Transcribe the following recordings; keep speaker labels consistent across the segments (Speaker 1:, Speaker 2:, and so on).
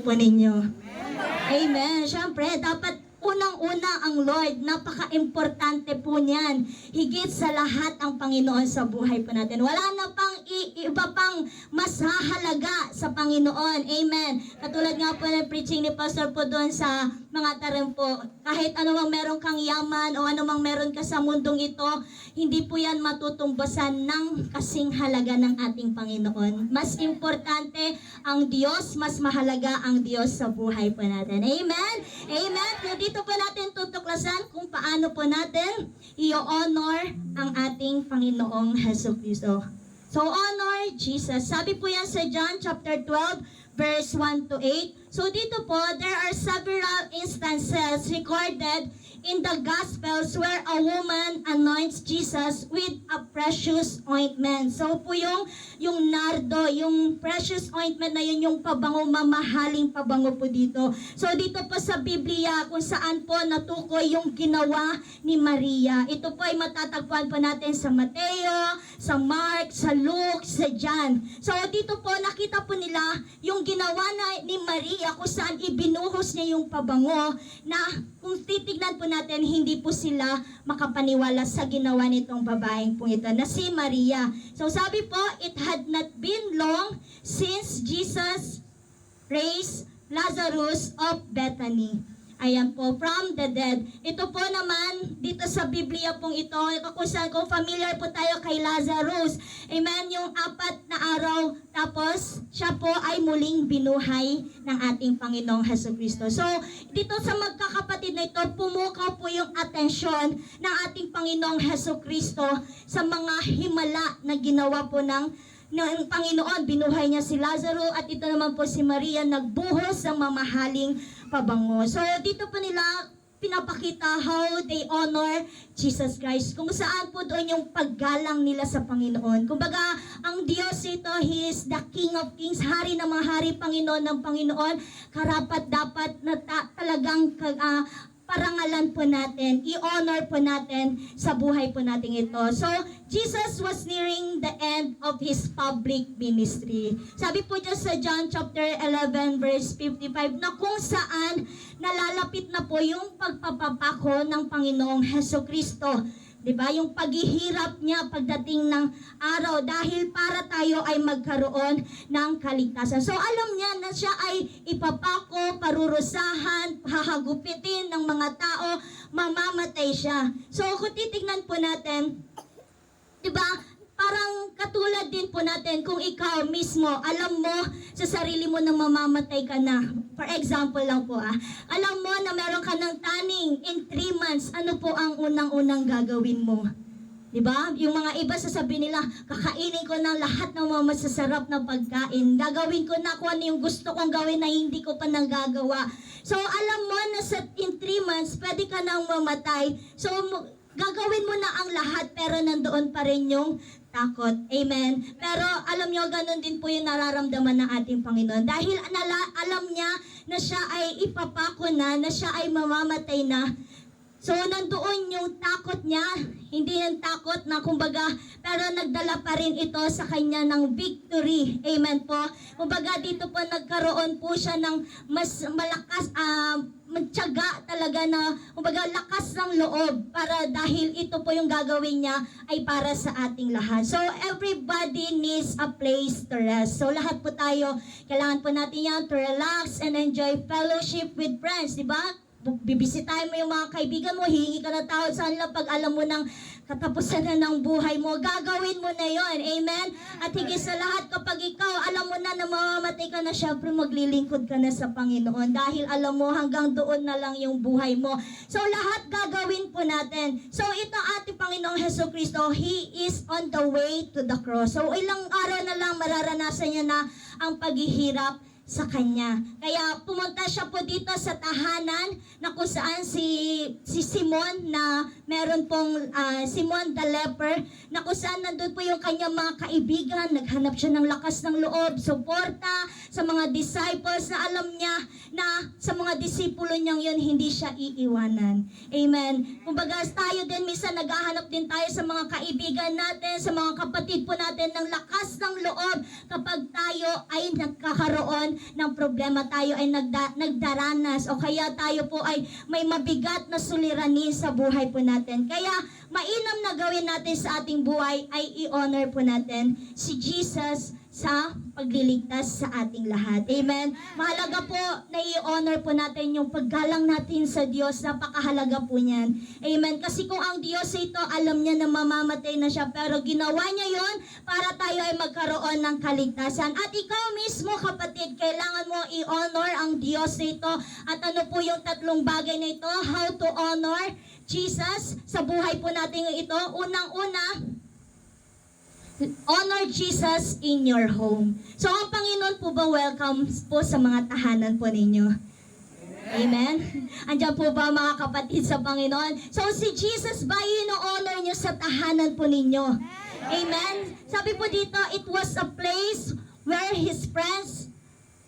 Speaker 1: po ninyo. Amen. Siyempre, dapat unang-una ang Lord. Napaka-importante po niyan. Higit sa lahat ang Panginoon sa buhay po natin. Wala na pang iba pang mas hahalaga sa Panginoon. Amen. Katulad nga po ng preaching ni Pastor po doon sa mga tarim po. Kahit anumang meron kang yaman o anumang meron ka sa mundong ito, hindi po yan matutumbasan ng kasing halaga ng ating Panginoon. Mas importante ang Diyos, mas mahalaga ang Diyos sa buhay po natin. Amen? Amen? So dito po natin tutuklasan kung paano po natin i-honor ang ating Panginoong Jesucristo. So honor Jesus. Sabi po yan sa John chapter 12, verse 1 to 8. So dito po, there are several instances recorded in the Gospels where a woman anoints Jesus with a precious ointment. So po yung nardo, yung precious ointment na yun, yung pabango, mamahaling pabango po dito. So dito po sa Biblia, kung saan po natukoy yung ginawa ni Maria. Ito po ay matatagpuan po natin sa Mateo, sa Mark, sa Luke, sa John. So dito po nakita po nila yung ginawa ni Maria kung saan ibinuhos niya yung pabango na kung titignan po natin, hindi po sila makapaniwala sa ginawa nitong babaeng po ito na si Maria. So sabi po, it had not been long since Jesus raised Lazarus of Bethany. Ayan po, from the dead. Ito po naman, dito sa Biblia pong ito, kung familiar po tayo kay Lazarus. Amen, yung 4 na araw, tapos siya po ay muling binuhay ng ating Panginoong Jesucristo. So, dito sa magkakapatid na ito, pumukaw po yung atensyon ng ating Panginoong Jesucristo sa mga himala na ginawa po ng Panginoon. Binuhay niya si Lazarus at ito naman po si Maria, nagbuhos ng mamahaling pabango. So, dito po nila pinapakita how they honor Jesus Christ. Kung saan po doon yung paggalang nila sa Panginoon. Kumbaga, ang Diyos ito, He is the King of Kings, Hari ng mga Hari, Panginoon ng Panginoon. Karapat dapat na talagang parangalan po natin, i-honor po natin sa buhay po natin ito. So, Jesus was nearing the end of His public ministry. Sabi po dyan sa John chapter 11 verse 55 na kung saan nalalapit na po yung pagpapapako ng Panginoong Jesucristo. Diba? Yung paghihirap niya pagdating ng araw dahil para tayo ay magkaroon ng kaligtasan. So alam niya na siya ay ipapako, parurusahan, hahagupitin ng mga tao, mamamatay siya. So kung titignan po natin, diba? Parang katulad din po natin kung ikaw mismo, alam mo sa sarili mo na mamamatay ka na. For example lang po alam mo na meron ka ng taning in 3 months, ano po ang unang-unang gagawin mo? Diba? Yung mga iba sasabihin nila, kakainin ko ng lahat ng mga masasarap na pagkain. Gagawin ko na kung ano yung gusto kong gawin na hindi ko pa nagagawa. So alam mo na in 3 months, pwede ka nang mamatay. So gagawin mo na ang lahat pero nandoon pa rin yung takot. Amen. Pero alam nyo, ganun din po yung nararamdaman ng ating Panginoon. Dahil alam niya na siya ay ipapako na siya ay mamamatay na. So, nandoon yung takot niya, hindi yung takot na kumbaga, pero nagdala pa rin ito sa kanya ng victory. Amen po. Kumbaga, dito po nagkaroon po siya ng mas malakas, magtiyaga talaga na, kumbaga, lakas ng loob para dahil ito po yung gagawin niya ay para sa ating lahat. So, everybody needs a place to rest. So, lahat po tayo, kailangan po natin yan to relax and enjoy fellowship with friends, di ba? Bibisitahin mo yung mga kaibigan mo, hihingi ka ng tawad sa kanila pag alam mo ng katapusan na ng buhay mo, gagawin mo na yon. Amen? At higit sa lahat, kapag ikaw, alam mo na mamamatay ka na, syempre maglilingkod ka na sa Panginoon dahil alam mo hanggang doon na lang yung buhay mo. So lahat gagawin po natin. So ito ating Panginoong Jesucristo, He is on the way to the cross. So ilang araw na lang mararanasan niya na ang paghihirap sa kanya. Kaya pumunta siya po dito sa tahanan na kung saan si Simon na meron pong Simon the leper na kung saan nandun po yung kanyang mga kaibigan. Naghanap siya ng lakas ng loob, suporta sa mga disciples na alam niya na sa mga disipulo niyang yun hindi siya iiwanan. Amen. Kumbaga tayo din minsan naghahanap din tayo sa mga kaibigan natin, sa mga kapatid po natin ng lakas ng loob kapag tayo ay nagkakaroon ng problema, tayo ay nagdaranas, o kaya tayo po ay may mabigat na suliranin sa buhay po natin. Kaya mainam na gawin natin sa ating buhay ay i-honor po natin si Jesus sa pagliligtas sa ating lahat. Amen. Mahalaga po na i-honor po natin yung paggalang natin sa Diyos. Napakahalaga po niyan. Amen. Kasi kung ang Diyos ito, alam niya na mamamatay na siya, pero ginawa niya yon para tayo ay magkaroon ng kaligtasan. At ikaw mismo, kapatid, kailangan mo i-honor ang Diyos ito. At ano po yung tatlong bagay na ito? How to honor Jesus sa buhay po natin ito. Unang-una, honor Jesus in your home. So, ang Panginoon po ba welcome po sa mga tahanan po ninyo? Amen? Andiyan po ba mga kapatid sa Panginoon? So, si Jesus ba ino-honor nyo sa tahanan po ninyo? Amen? Sabi po dito, it was a place where His friends,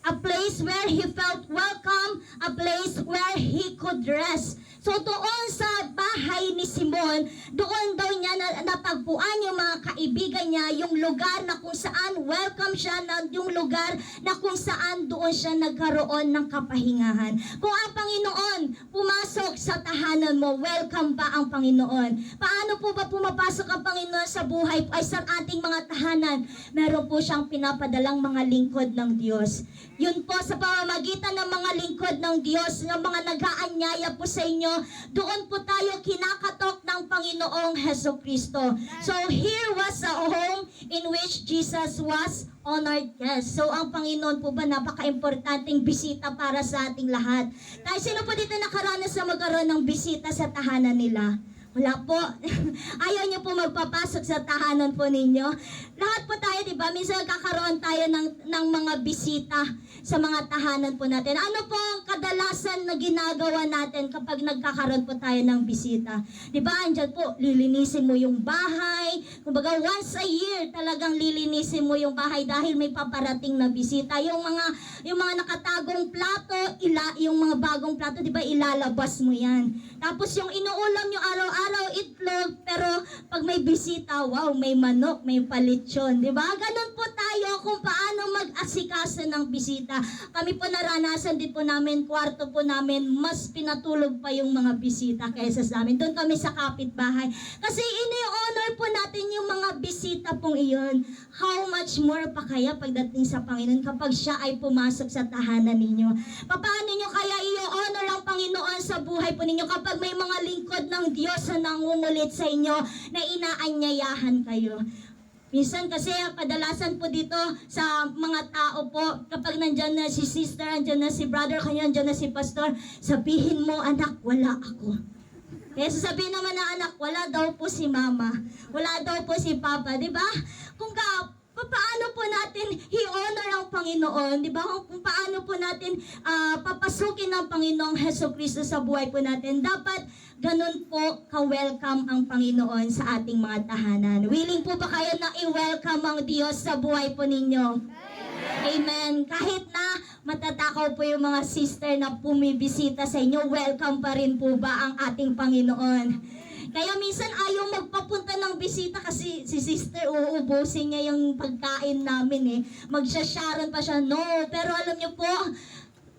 Speaker 1: a place where He felt welcome, a place where He could rest. So doon sa bahay ni Simon, doon daw niya natagpuan yung mga kaibigan niya, yung lugar na kung saan welcome siya, na yung lugar na kung saan doon siya nagkaroon ng kapahingahan. Kung ang Panginoon pumasok sa tahanan mo, welcome ba ang Panginoon? Paano po ba pumapasok ang Panginoon sa buhay ay sa ating mga tahanan? Meron po siyang pinapadalang mga lingkod ng Diyos. Yun po sa pamamagitan ng mga lingkod ng Diyos, ng mga nag-aanyaya po sa inyo, doon po tayo kinakatok ng Panginoong Hesukristo. So here was a home in which Jesus was honored guest. So ang Panginoon po ba napaka-importanting bisita para sa ating lahat. Tayo, sino po dito nakaranas na magkaroon ng bisita sa tahanan nila? Wala po. Ayaw niyo po magpapasok sa tahanan po ninyo. Lahat po tayo, di ba? Minsan kakaroon tayo ng mga bisita sa mga tahanan po natin. Ano po ang kadalasan na ginagawa natin kapag nagkakaroon po tayo ng bisita? Di ba? Andyan po, lilinisin mo yung bahay. Kumbaga, once a year, talagang lilinisin mo yung bahay dahil may paparating na bisita. Yung mga nakatagong plato, yung mga bagong plato, di ba? Ilalabas mo yan. Tapos yung inuulam nyo araw-araw, itlog, pero pag may bisita, wow, may manok, may palitsyon, di ba? Ganon po tayo kung paano mag-asikaso ng bisita. Kami po naranasan din po namin, kwarto po namin, mas pinatulog pa yung mga bisita kaysa sa amin. Doon kami sa kapitbahay. Kasi ini-honor po natin yung mga bisita pong iyon. How much more pa kaya pagdating sa Panginoon kapag siya ay pumasok sa tahanan ninyo? Paano nyo kaya i-honor ang Panginoon sa buhay po ninyo kapag may mga lingkod ng Diyos na nangungulit sa inyo na inaanyayahan kayo? Minsan kasi kadalasan po dito sa mga tao po, kapag nandyan na si sister, nandyan na si brother, kaya nandyan na si pastor, sabihin mo, anak, wala ako. Kaya sasabihin naman ng anak, wala daw po si mama, wala daw po si papa, di ba? Paano po natin i-honor ang Panginoon, di ba? Kung paano po natin papasukin ang Panginoong Hesukristo sa buhay po natin, dapat ganun po ka-welcome ang Panginoon sa ating mga tahanan. Willing po ba kayo na i-welcome ang Diyos sa buhay po ninyo? Amen. Kahit na matatakaw po yung mga sister na pumibisita sa inyo, welcome pa rin po ba ang ating Panginoon? Kaya minsan ayaw magpapunta ng bisita kasi si sister uubusin niya yung pagkain namin eh. Magsasharon pa siya. No, pero alam niyo po,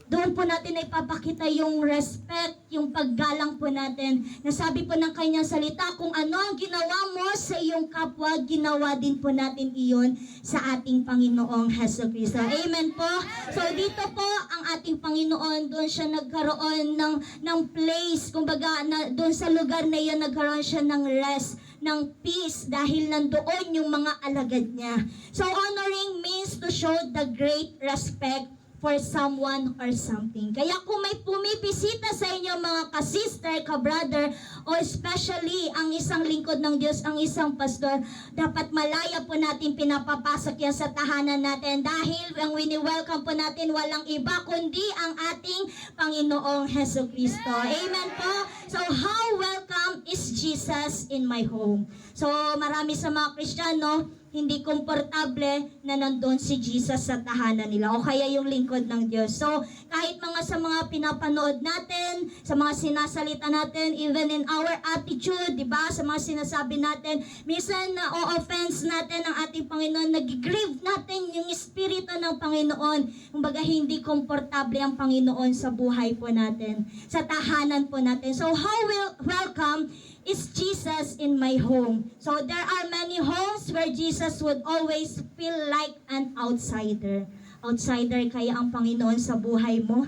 Speaker 1: doon po natin ay papakita yung respect, yung paggalang po natin. Nasabi po ng kanyang salita, kung ano ang ginawa mo sa iyong kapwa, ginawa din po natin iyon sa ating Panginoong Hesukristo. Amen po. So dito po, ang ating Panginoon, doon siya nagkaroon ng place, kumbaga, doon sa lugar na iyon, nagkaroon siya ng rest, ng peace dahil nandoon yung mga alagad niya. So honoring means to show the great respect for someone or something. Kaya kung may pumibisita sa inyo mga ka-sister, ka-brother, o especially ang isang lingkod ng Diyos, ang isang pastor, dapat malaya po natin pinapapasok yan sa tahanan natin dahil ang wini-welcome po natin walang iba kundi ang ating Panginoong Hesukristo. Amen po? So how welcome is Jesus in my home? So marami sa mga Kristiyano, hindi komportable na nandun si Jesus sa tahanan nila o kaya yung lingkod ng Diyos. So, kahit sa mga pinapanood natin, sa mga sinasalita natin, even in our attitude, di ba? Sa mga sinasabi natin, minsan na o-offense natin ang ating Panginoon, nag-grieve natin yung Espiritu ng Panginoon. Kumbaga, hindi komportable ang Panginoon sa buhay po natin, sa tahanan po natin. So, how welcome is Jesus in my home? So, there are many homes where Jesus would always feel like an outsider. Outsider kaya ang Panginoon sa buhay mo?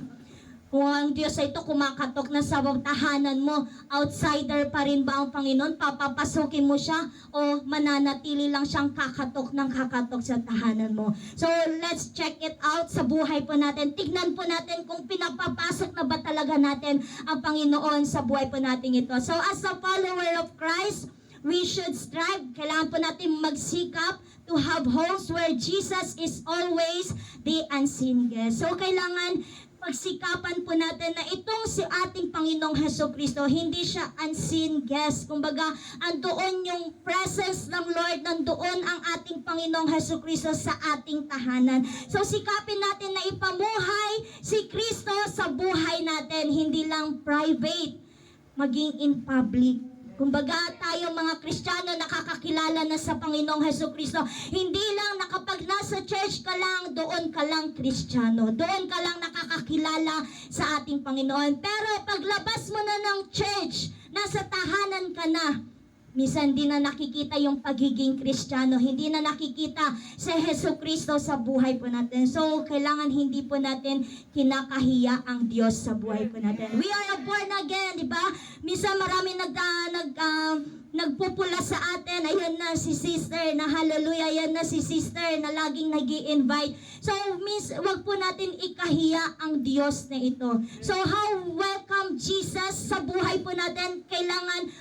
Speaker 1: Kung ang Diyos ay ito kumakatok na sa tahanan mo, outsider pa rin ba ang Panginoon? Papapasukin mo siya o mananatili lang siyang kakatok ng kakatok sa tahanan mo? So, let's check it out sa buhay po natin. Tignan po natin kung pinapapasok na ba talaga natin ang Panginoon sa buhay po natin ito. So, as a follower of Christ, we should strive. Kailangan po natin magsikap to have homes where Jesus is always the unseen guest. So, kailangan pagsikapan po natin na itong si ating Panginoong Hesukristo, hindi siya unseen guest. Kumbaga, andoon yung presence ng Lord, nandoon ang ating Panginoong Hesukristo sa ating tahanan. So, sikapin natin na ipamuhay si Kristo sa buhay natin, hindi lang private, maging in public. Kumbaga, tayo mga Kristiyano nakakakilala na sa Panginoong Hesukristo. Hindi lang na kapag nasa church ka lang, doon ka lang Kristiyano. Doon ka lang nakakakilala sa ating Panginoon. Pero paglabas mo na ng church, nasa tahanan ka na, minsan di na nakikita yung pagiging Kristiyano, hindi na nakikita si Hesukristo sa buhay po natin. So, kailangan hindi po natin kinakahiya ang Diyos sa buhay po natin. We are born again, di ba? Minsan marami nagpupula sa atin. Ayan na si sister na hallelujah, ayan na si sister na laging nag-i-invite. So, wag po natin ikahiya ang Diyos na ito. So, how welcome Jesus sa buhay po natin? Kailangan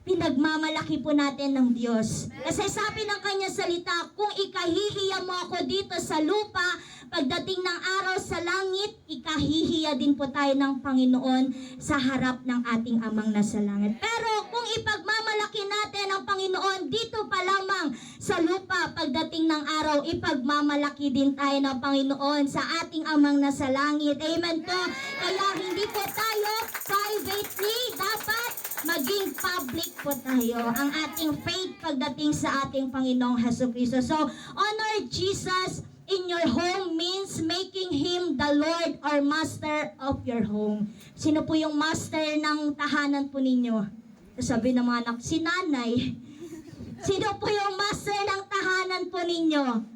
Speaker 1: pinagmamalaki po natin ng Diyos. Kasi sabi ng kanya salita, kung ikahihiya mo ako dito sa lupa, pagdating ng araw sa langit, ikahihiya din po tayo ng Panginoon sa harap ng ating Amang nasa langit. Pero kung ipagmamalaki natin ang Panginoon dito pa lamang sa lupa, pagdating ng araw, ipagmamalaki din tayo ng Panginoon sa ating Amang nasa langit. Amen po. Kaya hindi po tayo privately, dapat maging public po tayo ang ating faith pagdating sa ating Panginoong Hesukristo. So, honor Jesus in your home means making Him the Lord or Master of your home. Sino po yung master ng tahanan po ninyo? Sabi ng mga anak, si nanay. Sino po yung master ng tahanan po ninyo?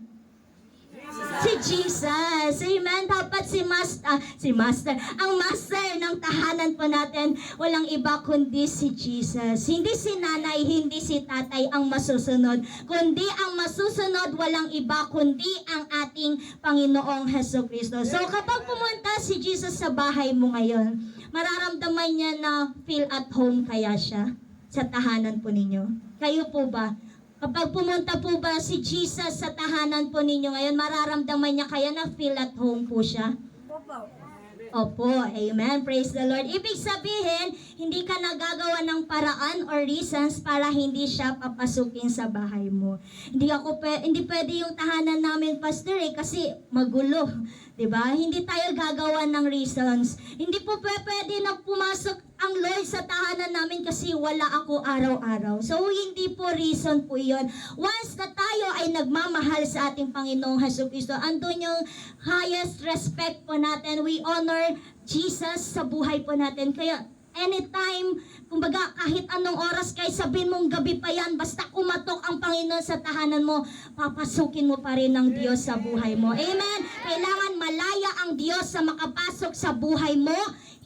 Speaker 1: Si Jesus. Amen. Dapat si Master. Ang Master ng tahanan po natin, walang iba kundi si Jesus. Hindi si nanay, hindi si tatay ang masusunod. Kundi ang masusunod, walang iba kundi ang ating Panginoong Hesukristo. So kapag pumunta si Jesus sa bahay mo ngayon, mararamdaman niya na feel at home kaya siya sa tahanan po ninyo. Kayo po ba? Kapag pumunta po ba si Jesus sa tahanan po ninyo ngayon, mararamdaman niya kaya na feel at home po siya? Opo, amen. Praise the Lord. Ibig sabihin, hindi ka nagagawa ng paraan or reasons para hindi siya papasukin sa bahay mo. Hindi pwede yung tahanan namin, Pastor, kasi magulo. Diba? Hindi tayo gagawa ng reasons. Hindi po pwede na pumasok ang Lord sa tahanan namin kasi wala ako araw-araw. So, hindi po reason po yun. Once na tayo ay nagmamahal sa ating Panginoong Hesukristo, andun yung highest respect po natin. We honor Jesus sa buhay po natin. Kaya, anytime, kumbaga kahit anong oras, kahit sabihin mong gabi pa yan, basta kumatok ang Panginoon sa tahanan mo, papasukin mo pa rin ng Diyos sa buhay mo. Amen? Kailangan malaya ang Diyos sa makapasok sa buhay mo,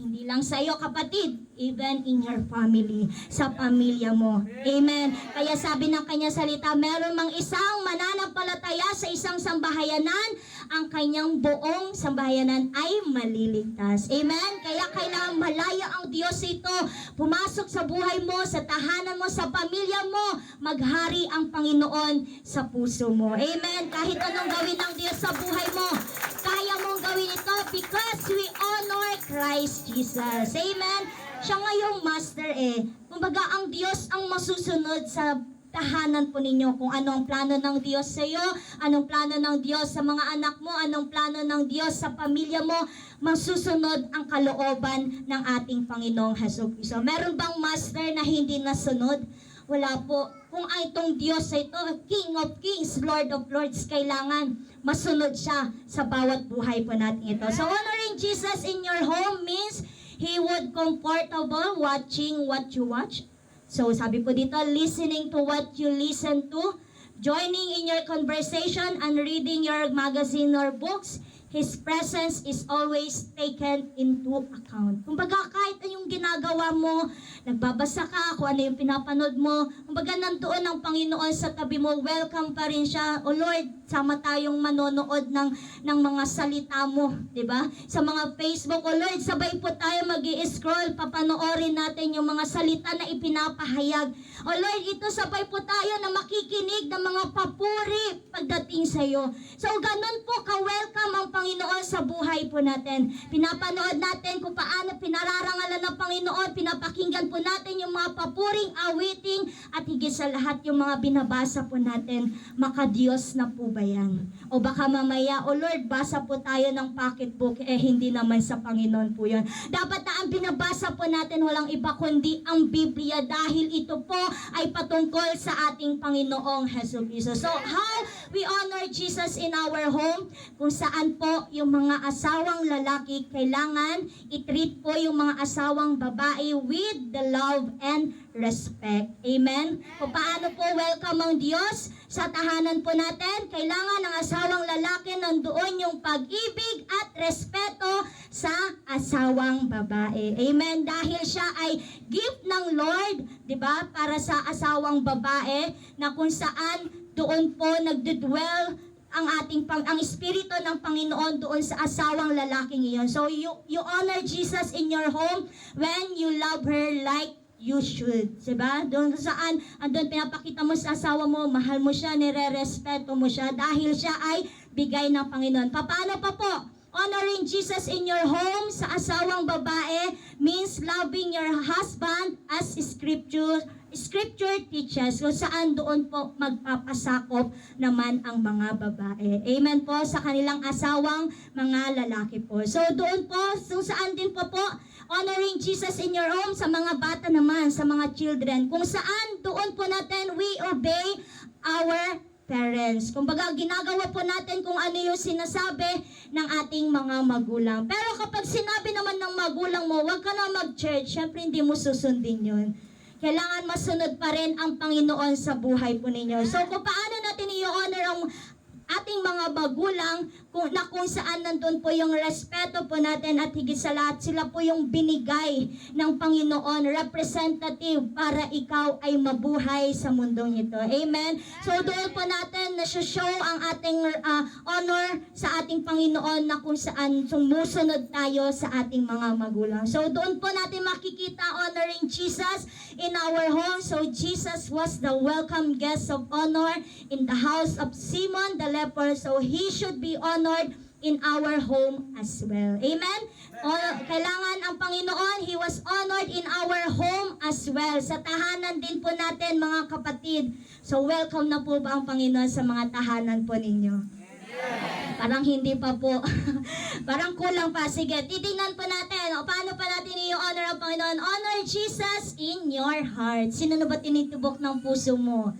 Speaker 1: hindi lang sa iyo kapatid, even in your family, sa pamilya mo. Amen? Kaya sabi ng kanya salita, meron mang isang mananampalataya sa isang sambahayanan, ang kanyang buong sambahayanan ay maliligtas. Amen? Kaya kailangan malaya ang Diyos ito, pumasok sa buhay mo, sa tahanan mo, sa pamilya mo, maghari ang Panginoon sa puso mo. Amen? Kahit anong gawin ng Diyos sa buhay mo, kaya mong gawin ito because we honor Christ Jesus. Amen? Siya nga yung master Kumbaga, ang Diyos ang masusunod sa tahanan po ninyo, kung anong plano ng Diyos sa iyo, anong plano ng Diyos sa mga anak mo, anong plano ng Diyos sa pamilya mo, masusunod ang kalooban ng ating Panginoong Jesucristo. Meron bang master na hindi nasunod? Wala po. Kung itong Diyos ay ito, King of Kings, Lord of Lords, kailangan masunod siya sa bawat buhay po natin ito. So honoring Jesus in your home means He would comfortable watching what you watch. So sabi po dito, listening to what you listen to, joining in your conversation and reading your magazine or books. His presence is always taken into account. Kumbaga kahit anong ginagawa mo, nagbabasa ka, kung ano yung pinapanood mo, kumbaga nandoon ang Panginoon sa tabi mo, welcome pa rin siya. O Lord, sama tayong manonood ng mga salita mo, di ba? Sa mga Facebook, o Lord, sabay po tayo mag-i-scroll, papanoorin natin yung mga salita na ipinapahayag. O Lord, ito sabay po tayo na makikinig ng mga papuri pagdating sa iyo. So ganun po ka-welcome ang Panginoon sa buhay po natin. Pinapanood natin kung paano pinararangalan ng Panginoon, pinapakinggan po natin yung mga papuring, awiting, at higit sa lahat yung mga binabasa po natin. Makadiyos na po ba yan? O baka mamaya, o Lord, basa po tayo ng pocketbook, hindi naman sa Panginoon po yun. Dapat na ang binabasa po natin walang iba kundi ang Biblia dahil ito po ay patungkol sa ating Panginoong Jesucristo. So, how we honor Jesus in our home? Kung saan po yung mga asawang lalaki kailangan i-treat po yung mga asawang babae with the love and respect. Amen? Kung paano po welcome ang Diyos sa tahanan po natin, kailangan ng asawang lalaki nandoon yung pag-ibig at respeto sa asawang babae. Amen? Dahil siya ay gift ng Lord, di ba? Para sa asawang babae na kung saan doon po nagdudwell ang espiritu ng Panginoon doon sa asawang lalaking iyon. So you honor Jesus in your home when you love her like you should. Diba? Doon saan, andun pinapakita mo sa asawa mo, mahal mo siya, nire-respeto mo siya dahil siya ay bigay ng Panginoon. Paano pa po? Honoring Jesus in your home sa asawang babae means loving your husband as Scripture teaches kung saan doon po magpapasakop naman ang mga babae. Amen po sa kanilang asawang mga lalaki po. So doon po, kung saan din po honoring Jesus in your home sa mga bata naman, sa mga children. Kung saan doon po natin we obey our parents. Kumbaga, ginagawa po natin kung ano yung sinasabi ng ating mga magulang. Pero kapag sinabi naman ng magulang mo, wag ka na mag-church, syempre hindi mo susundin yun. Kailangan masunod pa rin ang Panginoon sa buhay po ninyo. So, kung paano natin i-honor ang ating mga magulang, kung saan nandun po yung respeto po natin at higit sa lahat, sila po yung binigay ng Panginoon, representative para ikaw ay mabuhay sa mundong ito. Amen? So doon po natin na-show ang ating honor sa ating Panginoon na kung saan sumusunod tayo sa ating mga magulang. So doon po natin makikita honoring Jesus in our home. So Jesus was the welcome guest of honor in the house of Simon the leper. So he should be honored in our home as well. Amen? Kailangan ang Panginoon, He was honored in our home as well. Sa tahanan din po natin, mga kapatid. So welcome na po ba ang Panginoon sa mga tahanan po ninyo? Parang hindi pa po. Parang kulang pa. Sige, titingnan po natin. Paano pa natin i-honor ang Panginoon? Honor Jesus in your heart. Sino na ba tinitubok ng puso mo?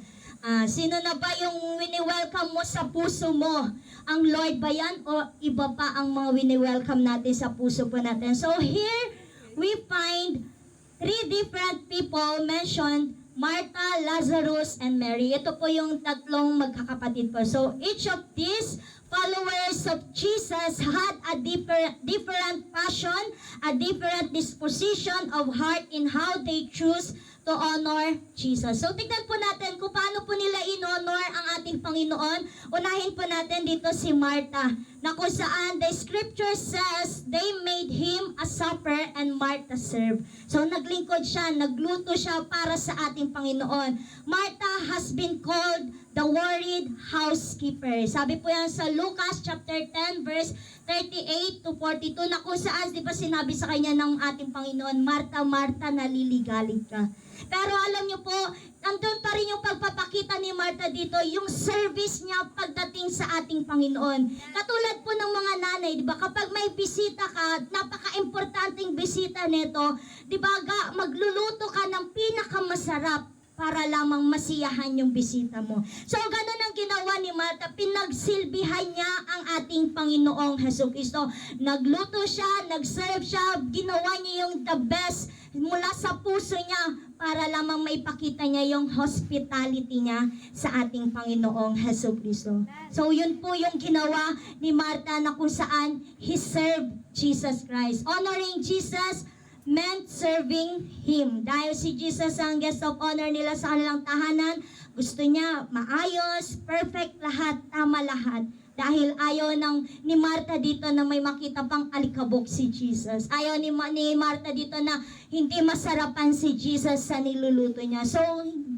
Speaker 1: Sino na ba yung wini-welcome mo sa puso mo? Ang Lord ba yan o iba pa ang mga wini-welcome natin sa puso po natin? So here, we find three different people mentioned, Martha, Lazarus, and Mary. Ito po yung tatlong magkakapatid po. So each of these followers of Jesus had a different passion, a different disposition of heart in how they choose to honor Jesus. So, tignan po natin kung paano po nila in-honor ang ating Panginoon. Unahin po natin dito si Martha, na kung saan the scripture says, they made him a supper and Martha served. So, naglingkod siya, nagluto siya para sa ating Panginoon. Martha has been called the worried housekeeper. Sabi po yan sa Lucas chapter 10 verse 38 to 42 na kung saan, di ba sinabi sa kanya ng ating Panginoon, Martha, Martha, naliligalig ka. Pero alam niyo po, nandun pa rin yung pagpapakita ni Martha dito, yung service niya pagdating sa ating Panginoon. Katulad po ng mga nanay, di ba? Kapag may bisita ka, napaka-importanting bisita nito, di ba? Magluluto ka ng pinakamasarap para lamang masiyahan yung bisita mo. So, ganun ang ginawa ni Martha. Pinagsilbihan niya ang ating Panginoong Jesucristo. Nagluto siya, nag-serve siya, ginawa niya yung the best mula sa puso niya para lamang maipakita niya yung hospitality niya sa ating Panginoong Jesucristo. So, yun po yung ginawa ni Martha na kung saan He served Jesus Christ. Honoring Jesus meant serving Him. Dahil si Jesus ang guest of honor nila sa kanilang tahanan, gusto niya maayos, perfect lahat, tama lahat. Dahil ayaw ni Martha dito na may makita pang alikabok si Jesus. Ayaw ni Martha dito na hindi masarapan si Jesus sa niluluto niya. So,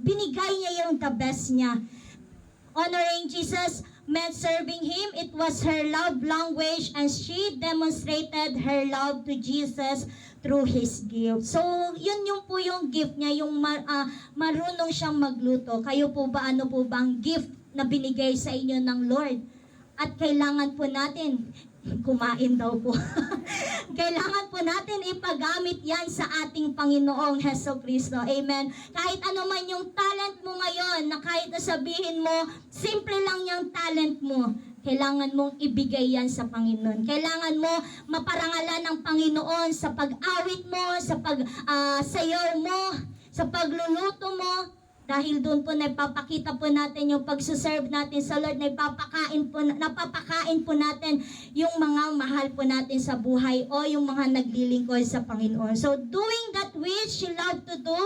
Speaker 1: binigay niya yung the best niya. Honoring Jesus meant serving Him. It was her love language and she demonstrated her love to Jesus through His gift. So, yun yung po yung gift niya, yung marunong siyang magluto. Kayo po ba, ano po ba ang gift na binigay sa inyo ng Lord? At kailangan po natin, kumain daw po. Kailangan po natin ipagamit yan sa ating Panginoong Jesucristo. Amen. Kahit ano man yung talent mo ngayon, na kahit sabihin mo, simple lang yung talent mo, kailangan mong ibigay yan sa Panginoon. Kailangan mo maparangalan ng Panginoon sa pag-awit mo, sa pag-sayaw mo, sa pagluluto mo. Dahil doon po napapakita po natin yung pagsuserve natin sa Lord, napapakain po natin yung mga mahal po natin sa buhay o yung mga naglilingkod sa Panginoon. So, doing that which she loved to do,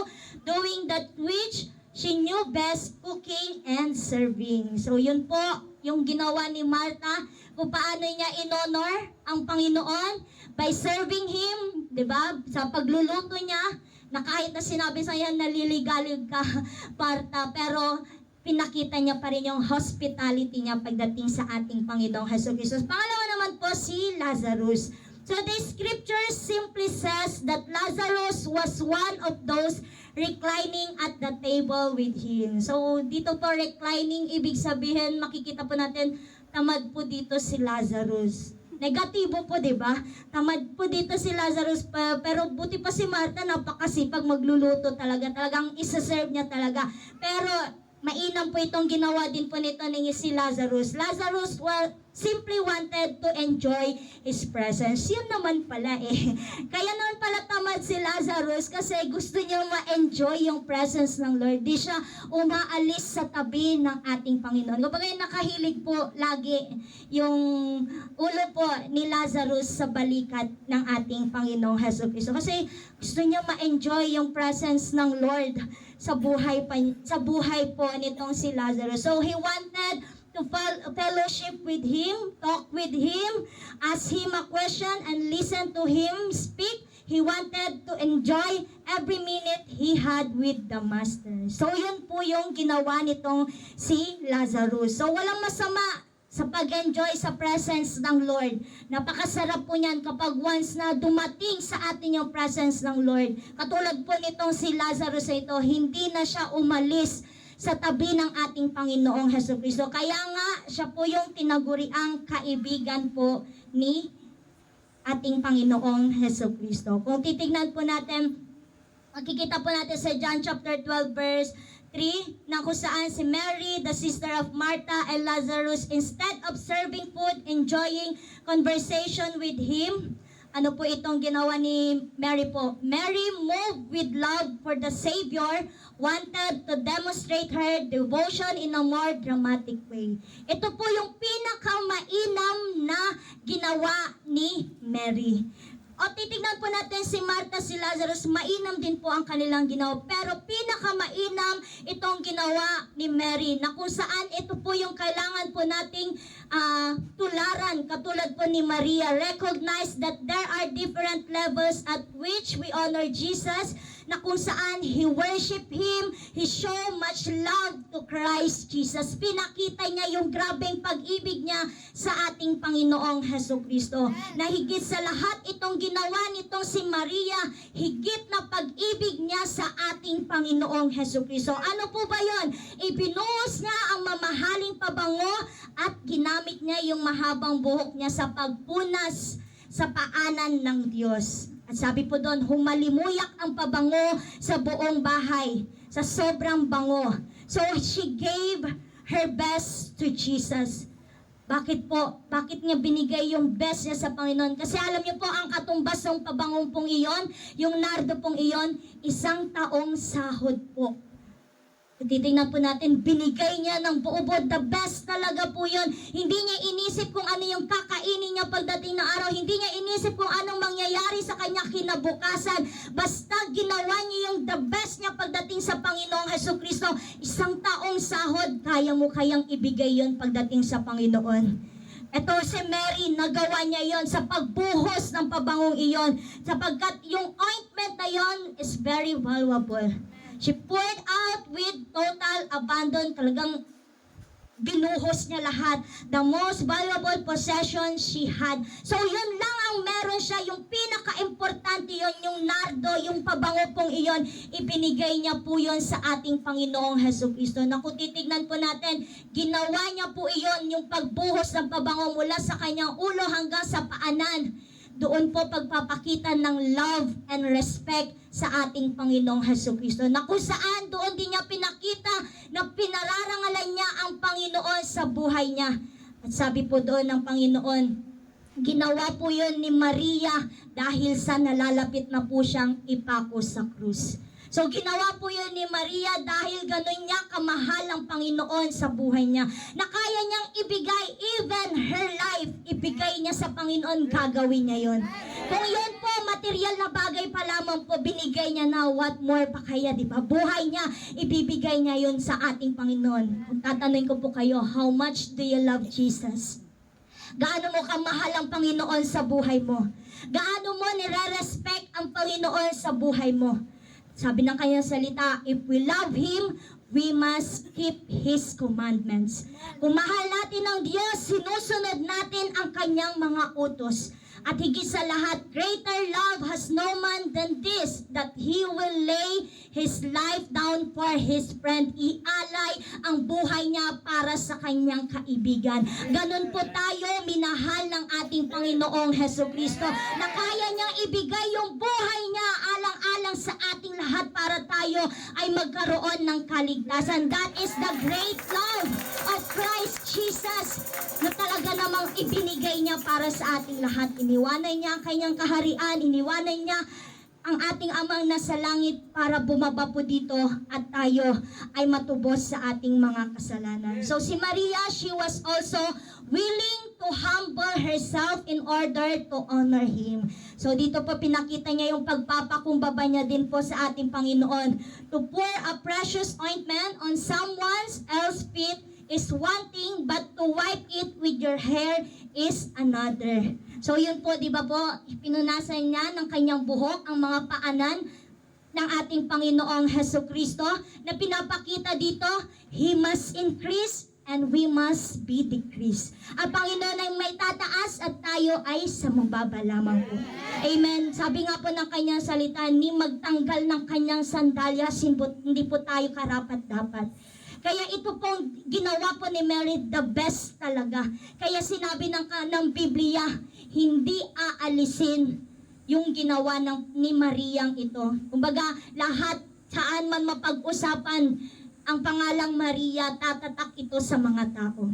Speaker 1: doing that which she knew best, cooking and serving. So, yun po yung ginawa ni Martha, kung paano niya in-honor ang Panginoon by serving Him, di ba? Sa pagluluto niya, na kahit na sinabi sa iyo, naliligalig ka, Martha, pero pinakita niya pa rin yung hospitality niya pagdating sa ating Panginoong Jesucristo. Pangalawa naman po si Lazarus. So the scripture simply says that Lazarus was one of those reclining at the table with Him. So dito po reclining, ibig sabihin, makikita po natin, tamad po dito si Lazarus. Negatibo po, di ba? Tamad po dito si Lazarus, pero buti pa si Martha, napakasipag magluluto talaga. Talagang isa-serve niya talaga. Pero mainam po itong ginawa din po nito ni si Lazarus. Lazarus simply wanted to enjoy His presence. Yun naman pala eh. Kaya naman pala tamad si Lazarus kasi gusto niya ma-enjoy yung presence ng Lord. Di siya umaalis sa tabi ng ating Panginoon. Kapag nakahilig po lagi yung ulo po ni Lazarus sa balikat ng ating Panginoong Jesucristo. Kasi gusto niya ma-enjoy yung presence ng Lord sa buhay po nitong si Lazarus. So he wanted to fellowship with Him, talk with Him, ask Him a question, and listen to Him speak. He wanted to enjoy every minute He had with the Master. So yun po yung ginawa nitong si Lazarus. So walang masama sa pag-enjoy sa presence ng Lord. Napakasarap po niyan kapag once na dumating sa atin yung presence ng Lord. Katulad po nitong si Lazarus ito, hindi na siya umalis sa tabi ng ating Panginoong Jesucristo. Kaya nga, siya po yung tinaguriang kaibigan po ni ating Panginoong Jesucristo. Kung titignan po natin, makikita po natin sa John chapter 12 verse 3, na kung saan si Mary, the sister of Martha and Lazarus, instead of serving food, enjoying conversation with Him, ano po itong ginawa ni Mary po? Mary, moved with love for the Savior, wanted to demonstrate her devotion in a more dramatic way. Ito po yung pinakamainam na ginawa ni Mary. O titignan po natin si Martha, si Lazarus, mainam din po ang kanilang ginawa. Pero pinakamainam itong ginawa ni Mary, na kung saan ito po yung kailangan po nating tularan, katulad po ni Maria. Recognize that there are different levels at which we honor Jesus. na kung saan he worship Him, he show much love to Christ Jesus. Pinakita niya yung grabeng pag-ibig niya sa ating Panginoong Hesukristo. Na higit sa lahat itong ginawa nitong si Maria, higit na pag-ibig niya sa ating Panginoong Hesukristo. Ano po ba yon? Ibinuhos niya ang mamahaling pabango at ginamit niya yung mahabang buhok niya sa pagpunas sa paanan ng Diyos. At sabi po doon, humalimuyak ang pabango sa buong bahay, sa sobrang bango. So she gave her best to Jesus. Bakit po? Bakit niya binigay yung best niya sa Panginoon? Kasi alam niyo po, ang katumbas ng pabangong pong iyon, yung nardo pong iyon, 1 taong sahod po. Titingnan po natin, binigay niya ng buo-buo, the best talaga po yun. Hindi niya inisip kung ano yung kakainin niya pagdating ng araw. Hindi niya inisip kung anong mangyayari sa kanya kinabukasan. Basta ginawa niya yung the best niya pagdating sa Panginoong Hesukristo. 1 taong sahod, kaya mo kayang ibigay yun pagdating sa Panginoon. Ito si Mary, nagawa niya yon sa pagbuhos ng pabangong iyon. Sapagkat yung ointment na yon is very valuable. She poured out with total abandon. Talagang binuhos niya lahat. The most valuable possession she had. So yun lang ang meron siya. Yung pinaka-importante yon, yung nardo, yung pabango pong iyon. Ibinigay niya po yon sa ating Panginoong Hesukristo. Na kung titignan po natin, ginawa niya po iyon, yung pagbuhos ng pabango mula sa kanyang ulo hanggang sa paanan. Doon po pagpapakita ng love and respect sa ating Panginoong Hesukristo. Na kung saan doon din niya pinakita na pinararangalan niya ang Panginoon sa buhay niya. At sabi po doon ng Panginoon, ginawa po yun ni Maria dahil sa nalalapit na po siyang ipako sa krus. So ginawa po yun ni Maria dahil ganun niya kamahal ang Panginoon sa buhay niya. Na kaya niyang ibigay even her life, ibigay niya sa Panginoon, gagawin niya yun. Kung yun po, material na bagay pa lamang po, binigay niya na, what more pa kaya, di ba? Buhay niya, ibibigay niya yun sa ating Panginoon. Kung tatanungin ko po kayo, how much do you love Jesus? Gaano mo kamahal ang Panginoon sa buhay mo? Gaano mo nire-respect ang Panginoon sa buhay mo? Sabi ng kanyang salita, if we love Him, we must keep His commandments. Kung mahal natin ang Diyos, sinusunod natin ang kanyang mga utos. At higit sa lahat, greater love has no man than this, that He will lay His life down for His friend. Ialay ang buhay niya para sa kanyang kaibigan. Ganon po tayo minahal ng ating Panginoong Hesukristo, na kaya niyang ibigay yung buhay niya alang-alang sa ating lahat para tayo ay magkaroon ng kaligtasan. That is the great love of Christ Jesus, na talaga namang ibinigay niya para sa ating lahat. Iniwanan niya ang kanyang kaharian, iniwanan niya ang ating amang nasa langit para bumaba po dito at tayo ay matubos sa ating mga kasalanan. So si Maria, she was also willing to humble herself in order to honor Him. So dito po pinakita niya yung pagpapakumbaba niya din po sa ating Panginoon. To pour a precious ointment on someone else's feet is one thing, but to wipe it with your hair is another. So yun po, di ba po, pinunasan niya ng kanyang buhok ang mga paanan ng ating Panginoong Hesukristo, na pinapakita dito, He must increase and we must be decreased. Ang Panginoon ay may tataas at tayo ay sa mababa lamang po. Amen. Sabi nga po ng kanyang salita, ni magtanggal ng kanyang sandalyas, hindi po tayo karapat-dapat. Kaya ito pong ginawa po ni Mary, the best talaga. Kaya sinabi ng Biblia, hindi aalisin yung ginawa ni Mariang ito. Kumbaga, lahat saan man mapag-usapan ang pangalang Maria, tatatak ito sa mga tao.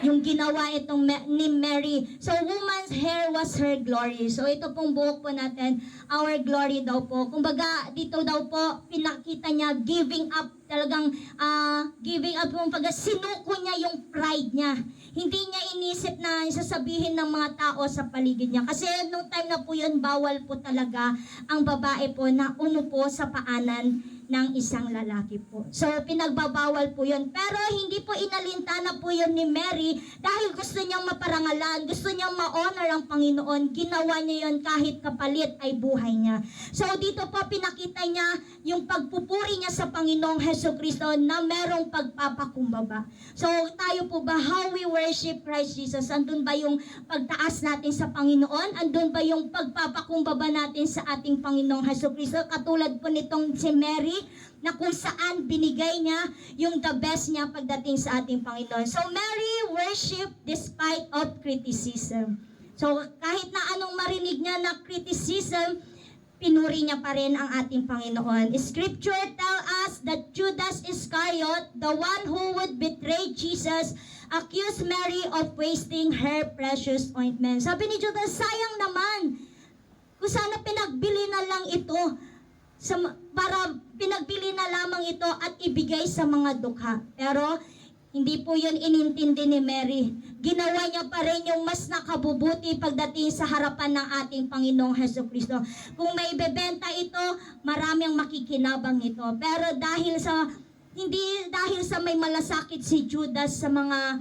Speaker 1: Yung ginawa itong ni Mary. So, woman's hair was her glory. So, ito pong buhok po natin, our glory daw po. Kumbaga, dito daw po, pinakita niya, giving up, talagang giving up, kumbaga, sinuko niya yung pride niya. Hindi niya inisip na sasabihin ng mga tao sa paligid niya. Kasi nung time na po yun, bawal po talaga ang babae po na umupo sa paanan ng isang lalaki po. So, pinagbabawal po yun. Pero hindi po inalintana po yun ni Mary dahil gusto niyang maparangalan, gusto niyang ma-honor ang Panginoon. Ginawa niya yun kahit kapalit ay buhay niya. So, dito po pinakita niya yung pagpupuri niya sa Panginoong Hesukristo na merong pagpapakumbaba. So, tayo po ba, how we worship Christ Jesus? Andun ba yung pagtaas natin sa Panginoon? Andun ba yung pagpapakumbaba natin sa ating Panginoong Hesukristo? Katulad po nitong si Mary, na kung saan binigay niya yung the best niya pagdating sa ating Panginoon. So, Mary worship despite of criticism. So, kahit na anong marinig niya na criticism, pinuri niya pa rin ang ating Panginoon. Scripture tell us that Judas Iscariot, the one who would betray Jesus, accused Mary of wasting her precious ointment. Sabi ni Judas, sayang naman, kung sana pinagbili na lang ito, para pinagbili na lamang ito at ibigay sa mga dukha. Pero hindi po yun inintindi ni Mary. Ginawa niya pa rin yung mas nakabubuti pagdating sa harapan ng ating Panginoong Hesukristo. Kung may bebenta ito, maraming makikinabang ito. Pero hindi dahil sa may malasakit si Judas sa mga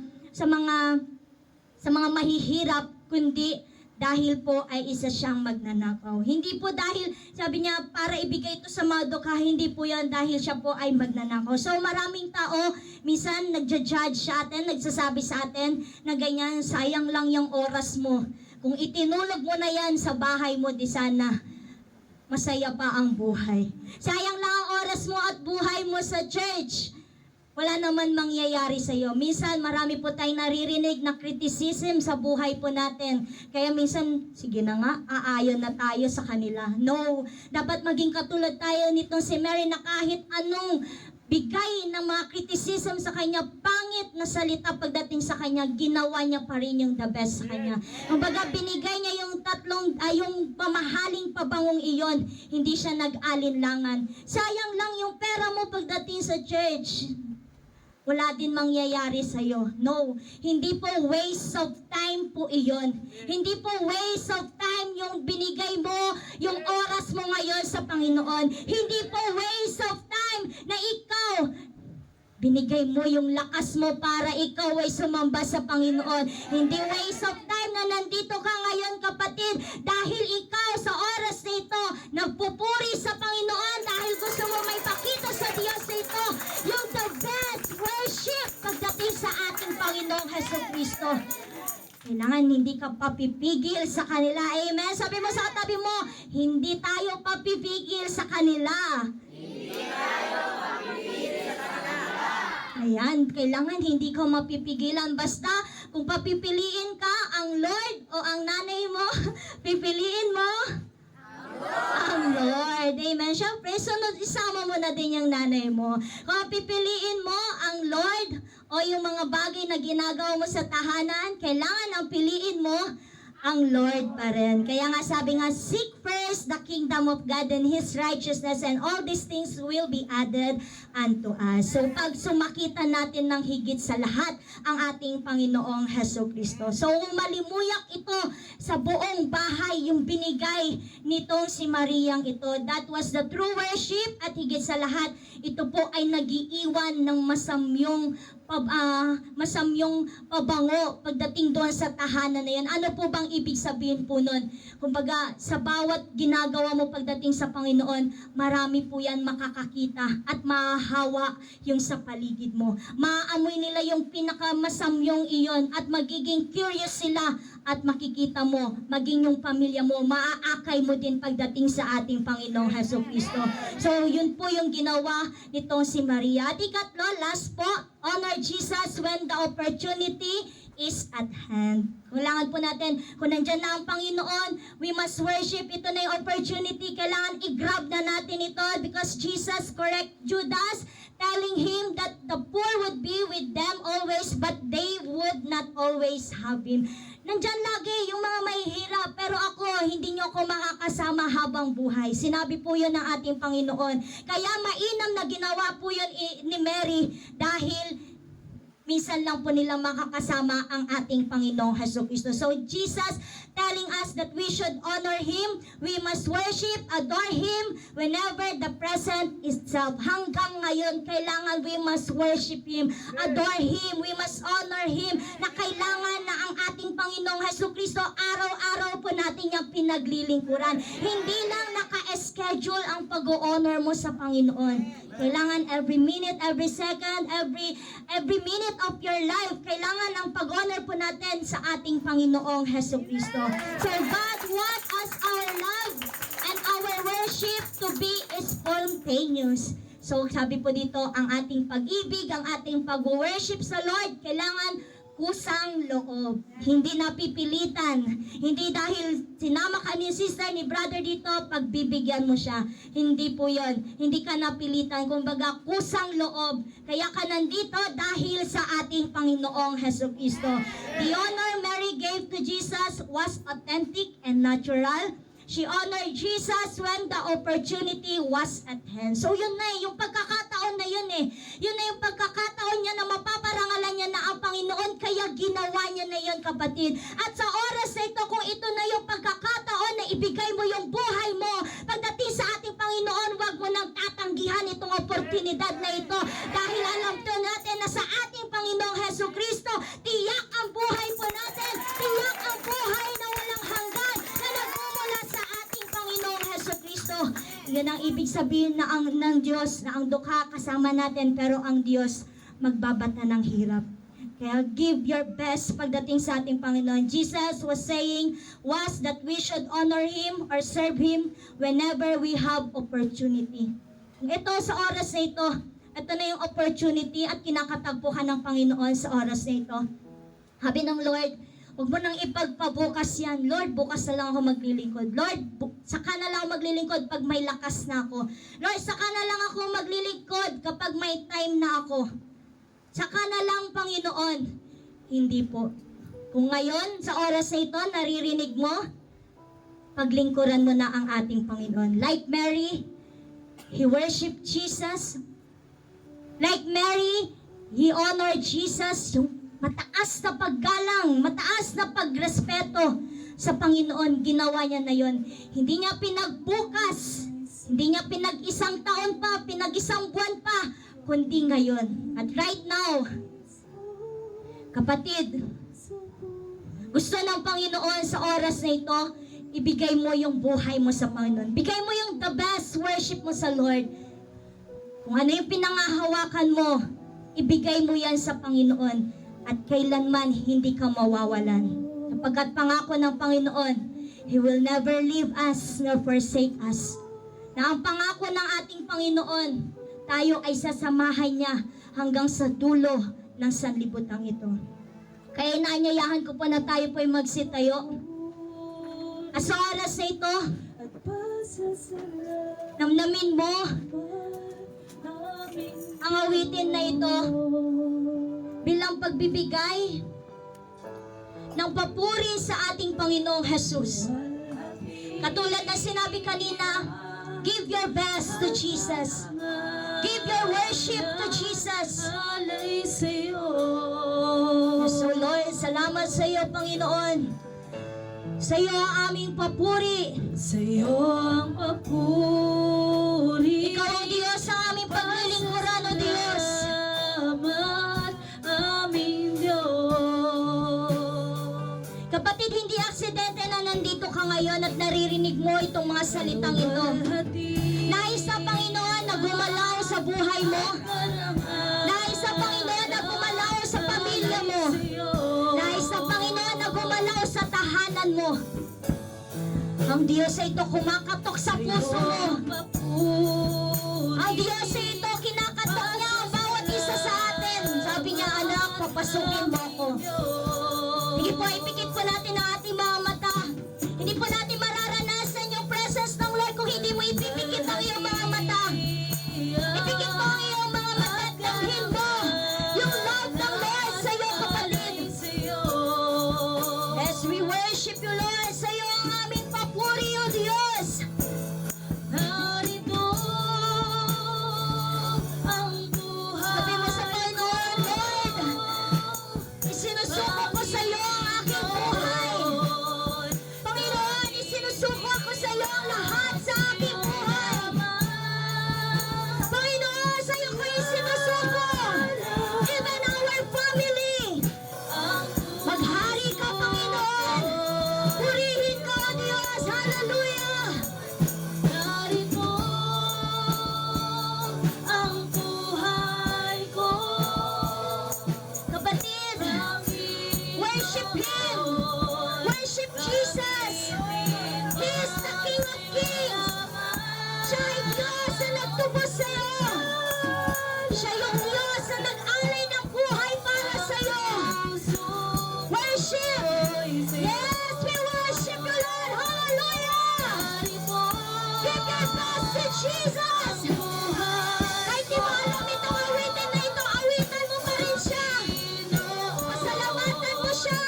Speaker 1: mahihirap, kundi dahil po ay isa siyang magnanakaw. Hindi po dahil, sabi niya, para ibigay ito sa mga dukha, hindi po yan dahil siya po ay magnanakaw. So maraming tao, minsan nagja-judge sa atin, nagsasabi sa atin na ganyan, sayang lang yung oras mo. Kung itinulog mo na yan sa bahay mo, di sana masaya pa ang buhay. Sayang lang ang oras mo at buhay mo sa church. Wala naman mangyayari sa iyo. Minsan, marami po tayong naririnig na criticism sa buhay po natin. Kaya minsan, sige na nga, aayon na tayo sa kanila. No, dapat maging katulad tayo nitong si Mary na kahit anong bigay ng mga criticism sa kanya, pangit na salita pagdating sa kanya, ginawa niya pa rin yung the best sa kanya. Kumbaga, binigay niya yung yung mamahaling pabangong iyon, hindi siya nag-alinlangan. Sayang lang yung pera mo pagdating sa church. Wala din mangyayari sa'yo. No, hindi po waste of time po iyon. Hindi po waste of time yung binigay mo, yung oras mo ngayon sa Panginoon. Hindi po waste of time na ikaw binigay mo yung lakas mo para ikaw ay sumamba sa Panginoon. Hindi waste of time na nandito ka ngayon, kapatid, dahil ikaw sa oras na ito nagpupuri sa Panginoon dahil gusto mo may pakita sa Diyos na ito yung the best worship pagdating sa ating Panginoong Hesukristo. Kailangan hindi ka papipigil sa kanila. Amen? Sabi mo sa katabi mo, hindi tayo papipigil sa kanila. Hindi tayo papipigil sa kanila. Ayan, kailangan hindi ka mapipigilan. Basta, kung papipiliin ka ang Lord o ang nanay mo, pipiliin mo ang Lord. Amen. Siyempre, sunod, isama mo na din yung nanay mo. Kung pipiliin mo ang Lord o yung mga bagay na ginagawa mo sa tahanan, kailangan ang piliin mo ang Lord pa rin. Kaya nga sabi nga, seek first the kingdom of God and His righteousness, and all these things will be added unto us. So pag sumakita natin ng higit sa lahat ang ating Panginoong Hesukristo. So malimuyak ito sa buong bahay, yung binigay nitong si Mariang ito. That was the true worship, at higit sa lahat, ito po ay nagiiwan ng masamyong pabango pagdating doon sa tahanan na yan. Ano po bang ibig sabihin po nun? Kumbaga, sa bawat ginagawa mo pagdating sa Panginoon, marami po yan makakakita at mahahawa yung sa paligid mo. Maaamoy nila yung pinakamasamyong iyon at magiging curious sila at makikita mo, maging yung pamilya mo, maaakay mo din pagdating sa ating Panginoong Hesukristo. So, yun po yung ginawa nitong si Maria. At ikatlo, last po, honor Jesus when the opportunity is at hand. Kailangan po natin, kung nandyan na ang Panginoon, we must worship. Ito na yung opportunity. Kailangan i-grab na natin ito because Jesus correct Judas, telling him that the poor would be with them always, but they would not always have him. Nandyan lagi yung mga mahihirap, pero ako, hindi nyo ako makakasama habang buhay. Sinabi po yun ng ating Panginoon. Kaya mainam na ginawa po yun ni Mary dahil minsan lang po nila makakasama ang ating Panginoong Jesucristo. So Jesus telling us that we should honor Him, we must worship, adore Him whenever the present itself. Hanggang ngayon, kailangan we must worship Him, adore Him, we must honor Him, na kailangan na ang ating Panginoong Jesucristo, araw-araw po natin yung pinaglilingkuran. Hindi lang naka-schedule ang pag-honor mo sa Panginoon. Kailangan every minute, every second, every minute of your life, kailangan ang pag-honor po natin sa ating Panginoong Jesucristo. So God wants us our love and our worship to be spontaneous. So sabi po dito, ang ating pag-ibig, ang ating pag-worship sa Lord, kailangan kusang loob. Hindi napipilitan. Hindi dahil sinama ka ni sister, ni brother dito, pagbibigyan mo siya. Hindi po yon. Hindi ka napilitan. Kumbaga, kusang loob. Kaya ka nandito dahil sa ating Panginoong Jesucristo. The honor Mary gave to Jesus was authentic and natural. She honored Jesus when the opportunity was at hand. So yun na yung pagkakataon na yun Yun na yung pagkakataon niya na mapaparangalan niya na ang Panginoon, kaya ginawa niya na yun, kapatid. At sa oras na ito, kung ito na yung pagkakataon na ibigay mo yung buhay mo pagdating sa ating Panginoon, wag mo nang tatanggihan itong oportunidad na ito. Dahil alam to natin na sa ating Panginoong Jesucristo, tiyak ang buhay po natin, tiyak ang buhay na walang hanggan, na nagmumula sa ating Panginoong Jesucristo. Yan ang ibig sabihin na ng Diyos, na ang dukha kasama natin, pero ang Diyos magbabata ng hirap. Kaya give your best pagdating sa ating Panginoon. Jesus was saying that we should honor Him or serve Him whenever we have opportunity. Ito sa oras na ito na yung opportunity at kinakatagpuan ng Panginoon sa oras na ito. Sabi ng Lord, huwag mo nang ipagpabukas yan. Lord, bukas na lang ako maglilingkod. Lord, saka na lang ako maglilingkod pag may lakas na ako. Lord, saka na lang ako maglilingkod kapag may time na ako. Saka na lang, Panginoon. Hindi po. Kung ngayon, sa oras na ito, naririnig mo, paglingkuran mo na ang ating Panginoon. Like Mary, he worshiped Jesus. Like Mary, he honored Jesus. Yung mataas na paggalang, mataas na pagrespeto sa Panginoon, ginawa niya na yon. Hindi niya pinagbukas, hindi niya pinag-isang taon pa, pinag-isang buwan pa, kundi ngayon. At right now, kapatid, gusto ng Panginoon sa oras na ito, ibigay mo yung buhay mo sa Panginoon. Bigay mo yung the best worship mo sa Lord. Kung ano yung pinangahawakan mo, ibigay mo yan sa Panginoon. At kailanman hindi ka mawawalan. Sapagkat pangako ng Panginoon, He will never leave us nor forsake us. Na ang pangako ng ating Panginoon, tayo ay sasamahan niya hanggang sa dulo ng sanlibutan ito. Kaya inaanyayahan ko po na tayo po ay magsitayo. At sa oras na ito, namnamin mo ang awitin na ito bilang pagbibigay ng papuri sa ating Panginoong Jesus. Katulad na sinabi kanina, give your best to Jesus. Give your worship to Jesus. So Lord, salamat sa iyo, Panginoon. Sa iyo ang aming papuri.
Speaker 2: Sa iyo ang papuri.
Speaker 1: Ikaw ang Diyos ang aming paglilingkuran, O Diyos.
Speaker 2: Salamat, aming Diyos.
Speaker 1: Kapatid, hindi aksidente na nandito ka ngayon at naririnig mo itong mga salitang ito. Nais na Panginoon na gumalaw sa buhay mo. Nais na Panginoon na gumalaw sa pamilya mo. Nais na Panginoon na gumalaw sa tahanan mo. Ang Diyos ay ito kumakatok sa puso mo. Ang Diyos ay ito kinakatok niya ang bawat isa sa atin. Sabi niya, anak, papasukin mo ako. Sige po, ipikit po natin ang ating mga mata. Hindi po natin mararanasan yung presence ng Lord kung hindi mo ipipikit ang iyong mga mata. Ipikit mo ang iyong mga mata at langhin mo yung love ng Lord sa iyo, kapatid. As we worship you, Lord, sa iyo ang aming papuri, O Diyos.
Speaker 2: Narito ang buhay.
Speaker 1: Sabi mo sa Panginoon, Lord, purpose to Jesus. Kahit di mo alam itong awitin na ito, awitan mo pa rin siya. Pasalamatan mo siya.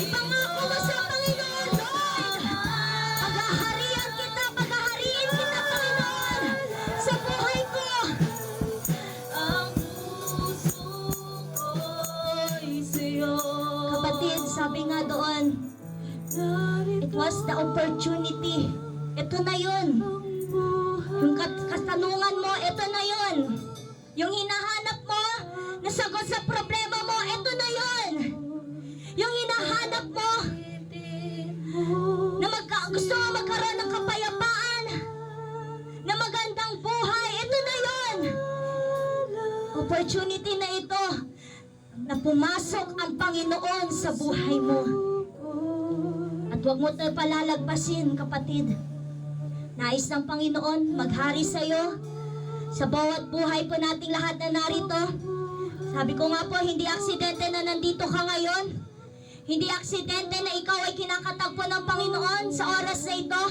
Speaker 1: Ipangako mo sa Panginoon, Lord. Paghaharian kita, paghahariin kita, Panginoon, sa buhay ko.
Speaker 2: Ang puso ko'y sa'yo.
Speaker 1: Kapatid, sabi nga doon, it was the opportunity. Ito na yun. Yung katanungan mo, ito na yun. Yung hinahanap mo, nasagot sa problema mo, ito na yun. Yung hinahanap mo, na gusto mo magkaroon ng kapayapaan, na magandang buhay, ito na yun. Opportunity na ito, na pumasok ang Panginoon sa buhay mo. At huwag mo ito palalagpasin, kapatid. Nais ng Panginoon maghari sa iyo sa bawat buhay po nating lahat na narito. Sabi ko nga po, hindi aksidente na nandito ka ngayon. Hindi aksidente na ikaw ay kinakatagpo ng Panginoon sa oras na ito.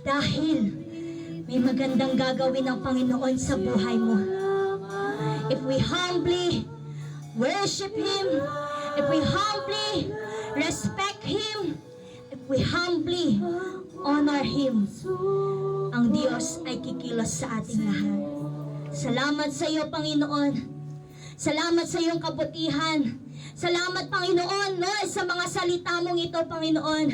Speaker 1: Dahil may magandang gagawin ng Panginoon sa buhay mo. If we humbly worship Him, if we humbly respect Him, if we humbly honor Him, ang Diyos ay kikilos sa ating lahat. Salamat sa iyo, Panginoon. Salamat sa iyong kabutihan. Salamat, Panginoon, Lord, sa mga salita mong ito, Panginoon.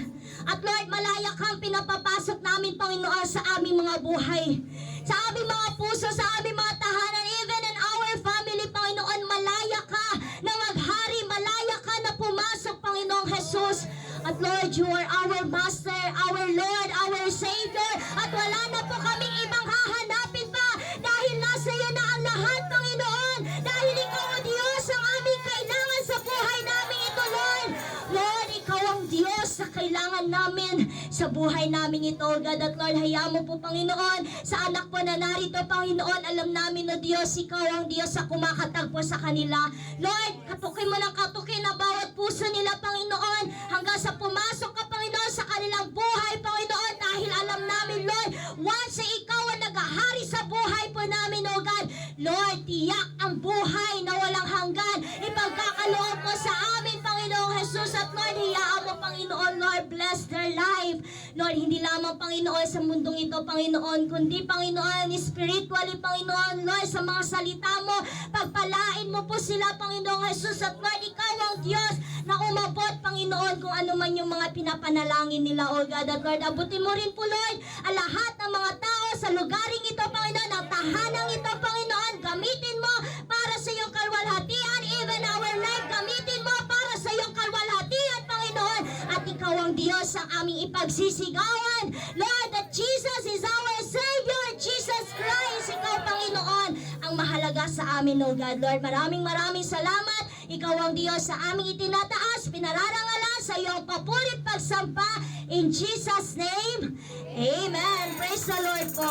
Speaker 1: At Lord, malaya kang pinapapasok namin, Panginoon, sa aming mga buhay, sa aming mga puso, sa aming mga tahanan, even in our family, Panginoon. Malaya ka na maghari, malaya ka na pumasok, Panginoong Jesus. At Lord, you are our Master, our Lord, our Savior. At wala na po kaming ibang hahanapin pa dahil nasa iyo na ang lahat, Panginoon. Dahil ikaw ang Diyos ang aming kailangan sa buhay namin ito, Lord. Lord, ikaw ang Diyos na kailangan namin sa buhay namin ito, God. At Lord, hayaan mo po, Panginoon, sa anak po na narito, Panginoon, alam namin na Diyos, ikaw ang Diyos na kumakatagpo sa kanila. Lord, katukin mo ng katukin na bawat puso nila, Panginoon, hanggang sa pumasok ka, Panginoon, sa kanilang buhay, Panginoon, dahil alam namin, Lord, once ikaw ang naghahari sa buhay po namin, O God, Lord, tiyak ang buhay na walang hanggan. Ipagkakaloob mo sa amin, Panginoong Jesus, at Lord, hiyaan mo, Panginoon, Lord, bless their life. Lord, hindi lamang, Panginoon, sa mundong ito, Panginoon, kundi, Panginoon, spiritually, Panginoon, Lord, sa mga salita mo, pagpalain mo po sila, Panginoong Jesus, at Lord, ikaw ang Diyos na umabot, Panginoon, kung ano man yung mga pinapanalangin nila, O God. At Lord, abutin mo rin po, Lord, ang lahat ng mga tao sa lugaring ito, Panginoon, ang tahanang ito, Panginoon, gamitin mo para sa iyong kalwalhatian, even our life, gamitin mo para sa iyong kalwalhatian, Panginoon, at ikaw ang Diyos ang aming ipagsisigawan. Lord, that Jesus is our Savior, Jesus Christ, ikaw, Panginoon, ang mahalaga sa amin, O God. Lord, maraming salamat. Ikaw ang Diyos sa aming itinataas, pinararangalan sa iyong papulit pagsampa. In Jesus' name, Amen. Praise the Lord po.